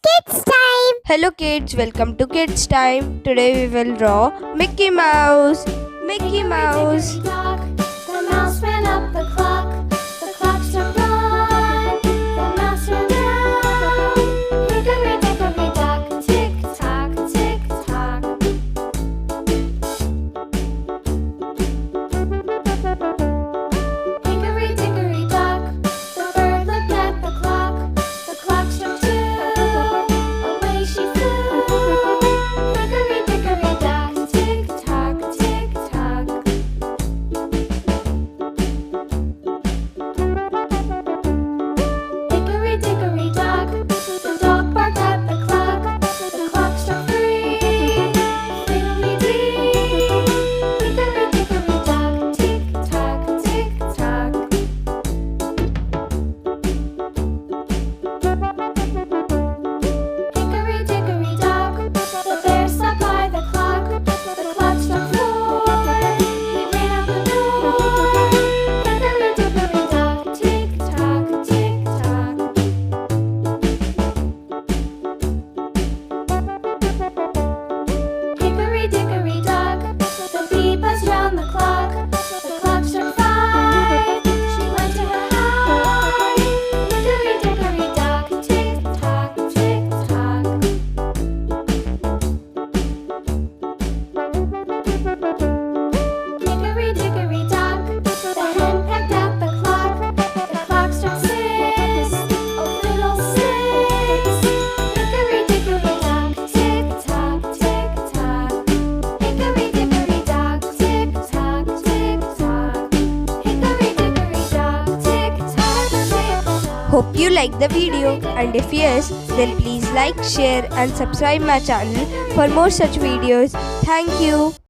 Kids time. Hello kids, welcome to Kids Time. Today we will draw Mickey Mouse. Mickey Mouse. The mouse ran up the clock. The clock struck one. The mouse ran down. Hickory dickory dock. Tick tock, tick tock. Hickory dickory dock. The bird looked at the clock. The clock struck two. Away she flew. Hickory dickory dock. Tick tock, tick tock. Hickory dickory dock. The dog barked at the clock. The clock struck three. Fiddly-dee. Hickory dickory dock. Tick tock, tick tock. Hickory dickory dock. The bear sat by the clock. The clock struck four. He ran out the door. Hickory dickory dock. Tick tock, tick tock. Hickory dickory dock. The bee buzzed round the clock. The clock struck five. She went to her hive. Hickory dickory dock. Tick tock, tick tock. Hickory dickory dock. The hen pecked at the clock. The clock struck six. Oh, fiddlesticks. Hickory dickory dock. Tick tock, tick tock. Hickory dickory dock. Tick tock, tick tock. Hickory dickory dock. Tick tock, tick tock. Hope you like the video, and if yes, then please like, share and subscribe my channel for more such videos. Thank you.